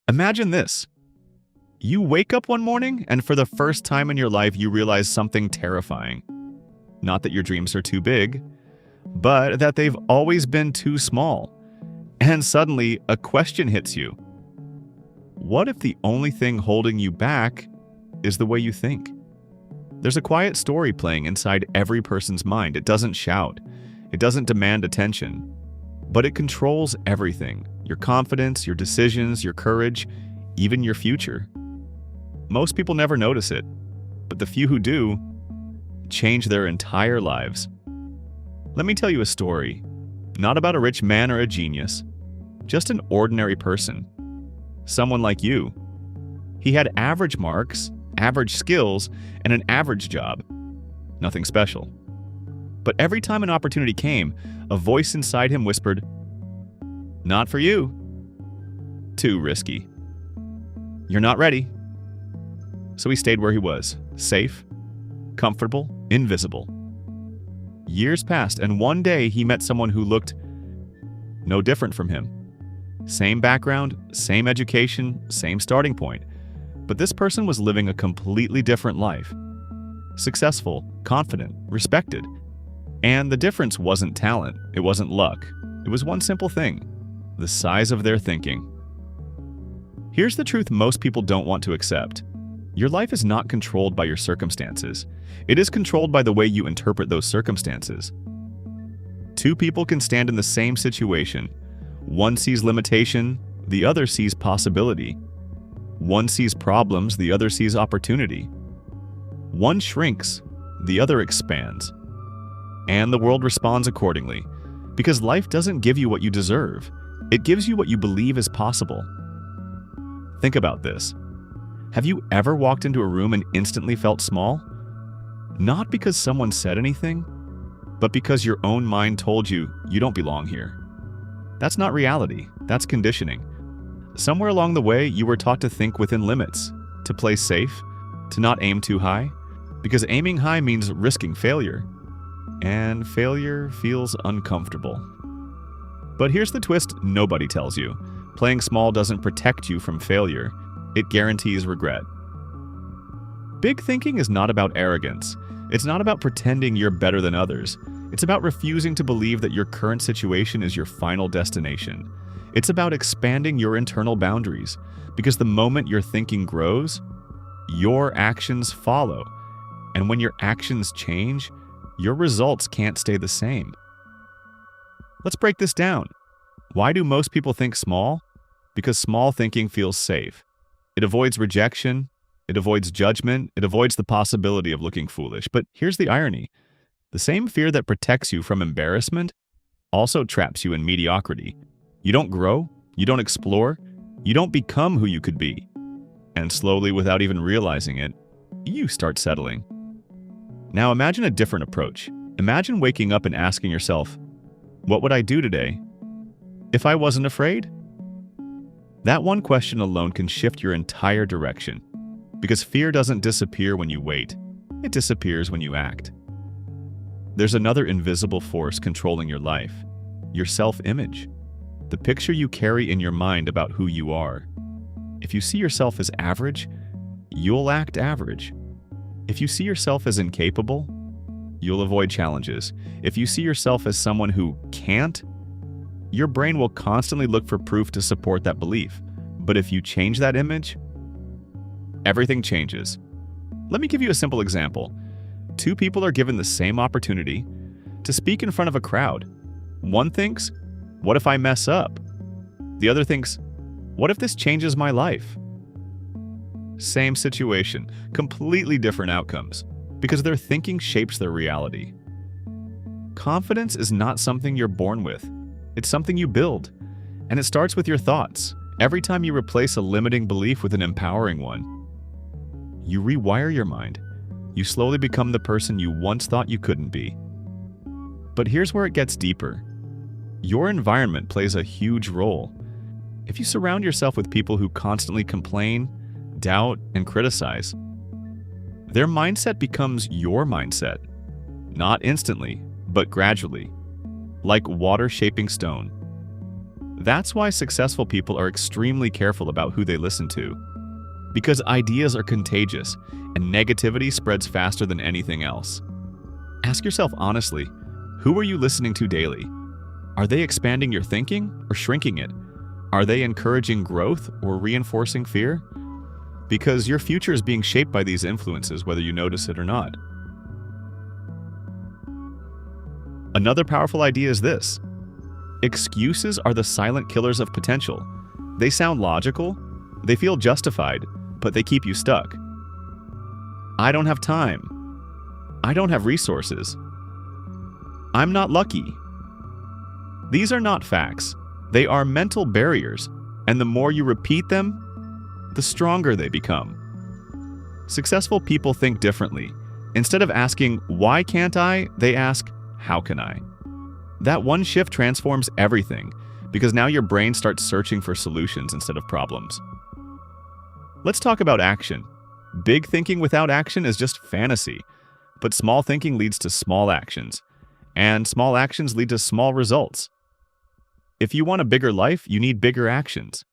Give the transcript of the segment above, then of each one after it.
Imagine this. You wake up one morning and for the first time in your life you realize something terrifying. Not that your dreams are too big, but that they've always been too small. And suddenly a question hits you. What if the only thing holding you back is the way you think? There's a quiet story playing inside every person's mind. It doesn't shout. It doesn't demand attention. But it controls everything. Your confidence, your decisions, your courage, even your future. Most people never notice it, but the few who do change their entire lives. Let me tell you a story, not about a rich man or a genius, just an ordinary person. Someone like you. He had average marks, average skills, and an average job. Nothing special. But every time an opportunity came, a voice inside him whispered, "Not for you. Too risky. You're not ready." So he stayed where he was, safe, comfortable, invisible. Years passed, and one day he met someone who looked no different from him. Same background, same education, same starting point. But this person was living a completely different life. Successful, confident, respected. And the difference wasn't talent, it wasn't luck. It was one simple thing: the size of their thinking. Here's the truth most people don't want to accept. Your life is not controlled by your circumstances. It is controlled by the way you interpret those circumstances. Two people can stand in the same situation. One sees limitation, the other sees possibility. One sees problems, the other sees opportunity. One shrinks, the other expands. And the world responds accordingly, because life doesn't give you what you deserve. It gives you what you believe is possible. Think about this. Have you ever walked into a room and instantly felt small? Not because someone said anything, but because your own mind told you you don't belong here. That's not reality, that's conditioning. Somewhere along the way, you were taught to think within limits, to play safe, to not aim too high, because aiming high means risking failure. And failure feels uncomfortable. But here's the twist nobody tells you. Playing small doesn't protect you from failure. It guarantees regret. Big thinking is not about arrogance. It's not about pretending you're better than others. It's about refusing to believe that your current situation is your final destination. It's about expanding your internal boundaries, because the moment your thinking grows, your actions follow. And when your actions change, your results can't stay the same. Let's break this down. Why do most people think small? Because small thinking feels safe. It avoids rejection, it avoids judgment, it avoids the possibility of looking foolish. But here's the irony. The same fear that protects you from embarrassment also traps you in mediocrity. You don't grow, you don't explore, you don't become who you could be. And slowly, without even realizing it, you start settling. Now imagine a different approach. Imagine waking up and asking yourself, what would I do today if I wasn't afraid? That one question alone can shift your entire direction, because fear doesn't disappear when you wait. It disappears when you act. There's another invisible force controlling your life, your self-image, the picture you carry in your mind about who you are. If you see yourself as average, you'll act average. If you see yourself as incapable, you'll avoid challenges. If you see yourself as someone who can't, your brain will constantly look for proof to support that belief. But if you change that image, everything changes. Let me give you a simple example. Two people are given the same opportunity to speak in front of a crowd. One thinks, what if I mess up? The other thinks, what if this changes my life? Same situation, completely different outcomes, because their thinking shapes their reality. Confidence is not something you're born with. It's something you build, and it starts with your thoughts. Every time you replace a limiting belief with an empowering one, you rewire your mind. You slowly become the person you once thought you couldn't be. But here's where it gets deeper. Your environment plays a huge role. If you surround yourself with people who constantly complain, doubt, and criticize, their mindset becomes your mindset. Not instantly, but gradually. Like water shaping stone. That's why successful people are extremely careful about who they listen to. Because ideas are contagious, and negativity spreads faster than anything else. Ask yourself honestly, who are you listening to daily? Are they expanding your thinking or shrinking it? Are they encouraging growth or reinforcing fear? Because your future is being shaped by these influences, whether you notice it or not. Another powerful idea is this: excuses are the silent killers of potential. They sound logical, they feel justified, but they keep you stuck. I don't have time. I don't have resources. I'm not lucky. These are not facts. They are mental barriers, and the more you repeat them, the stronger they become. Successful people think differently. Instead of asking, "Why can't I?" they ask, "How can I?" That one shift transforms everything, because now your brain starts searching for solutions instead of problems. Let's talk about action. Big thinking without action is just fantasy, but small thinking leads to small actions, and small actions lead to small results. If you want a bigger life, you need bigger actions,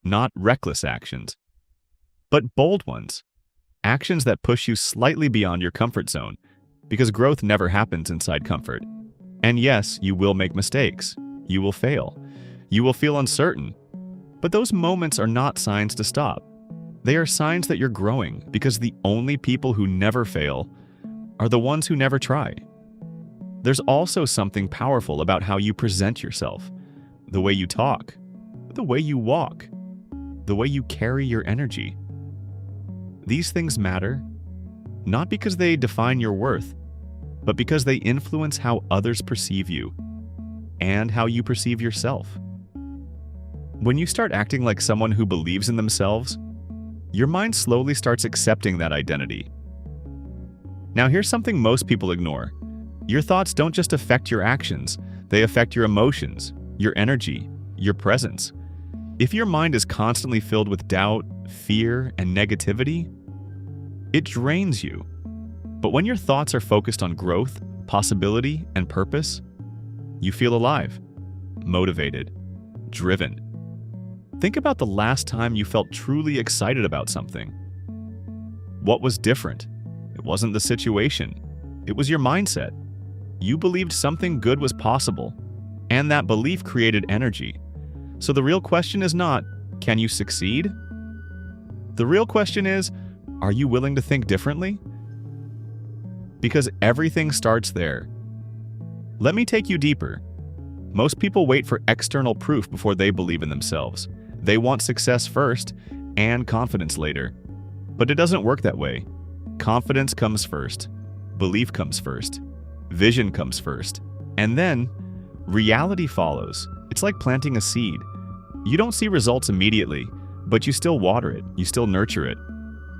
not reckless actions, but bold ones. Actions that push you slightly beyond your comfort zone, because growth never happens inside comfort. And yes, you will make mistakes. You will fail. You will feel uncertain. But those moments are not signs to stop. They are signs that you're growing, because the only people who never fail are the ones who never try. There's also something powerful about how you present yourself, the way you talk, the way you walk, the way you carry your energy. These things matter, not because they define your worth, but because they influence how others perceive you and how you perceive yourself. When you start acting like someone who believes in themselves, your mind slowly starts accepting that identity. Now, here's something most people ignore. Your thoughts don't just affect your actions, they affect your emotions, your energy, your presence. If your mind is constantly filled with doubt, fear, and negativity, it drains you. But when your thoughts are focused on growth, possibility, and purpose, you feel alive, motivated, driven. Think about the last time you felt truly excited about something. What was different? It wasn't the situation. It was your mindset. You believed something good was possible, and that belief created energy. So the real question is not, can you succeed? The real question is, are you willing to think differently? Because everything starts there. Let me take you deeper. Most people wait for external proof before they believe in themselves. They want success first and confidence later. But it doesn't work that way. Confidence comes first. Belief comes first. Vision comes first. And then, reality follows. It's like planting a seed. You don't see results immediately, but you still water it, you still nurture it.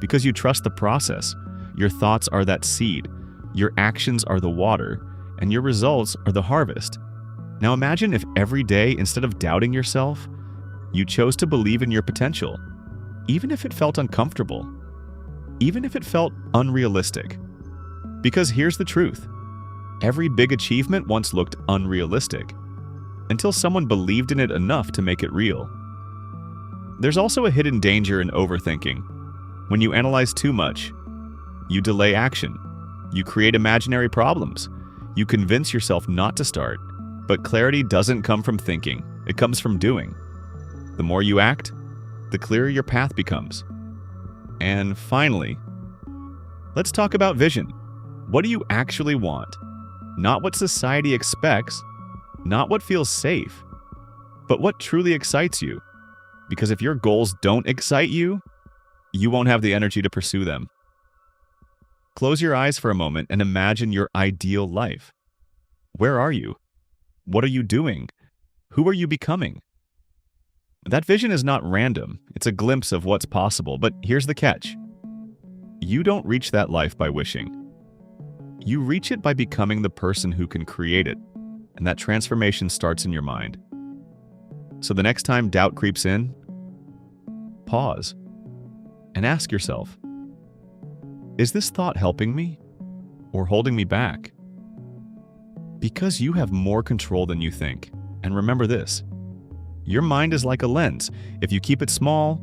Because you trust the process. Your thoughts are that seed, your actions are the water, and your results are the harvest. Now imagine if every day, instead of doubting yourself, you chose to believe in your potential, even if it felt uncomfortable, even if it felt unrealistic. Because here's the truth. Every big achievement once looked unrealistic, until someone believed in it enough to make it real. There's also a hidden danger in overthinking. When you analyze too much, you delay action. You create imaginary problems. You convince yourself not to start. But clarity doesn't come from thinking. It comes from doing. The more you act, the clearer your path becomes. And finally, let's talk about vision. What do you actually want? Not what society expects, not what feels safe, but what truly excites you. Because if your goals don't excite you, you won't have the energy to pursue them. Close your eyes for a moment and imagine your ideal life. Where are you? What are you doing? Who are you becoming? That vision is not random. It's a glimpse of what's possible, but here's the catch. You don't reach that life by wishing. You reach it by becoming the person who can create it, and that transformation starts in your mind. So the next time doubt creeps in, pause and ask yourself, is this thought helping me or holding me back? Because you have more control than you think. And remember this, Your mind is like a lens. If you keep it small,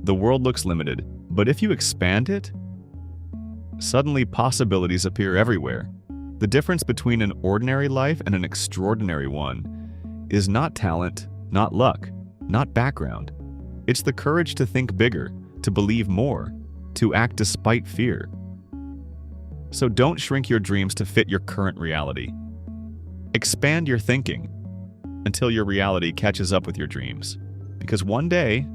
the world looks limited. But if you expand it, suddenly possibilities appear everywhere. The difference between an ordinary life and an extraordinary one is not talent, not luck, not background. It's the courage to think bigger, to believe more, to act despite fear. So don't shrink your dreams to fit your current reality. Expand your thinking until your reality catches up with your dreams. Because one day,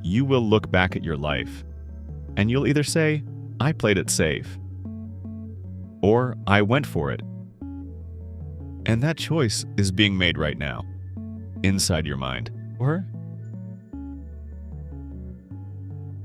you will look back at your life and you'll either say, I played it safe, or I went for it. And that choice is being made right now, inside your mind. Or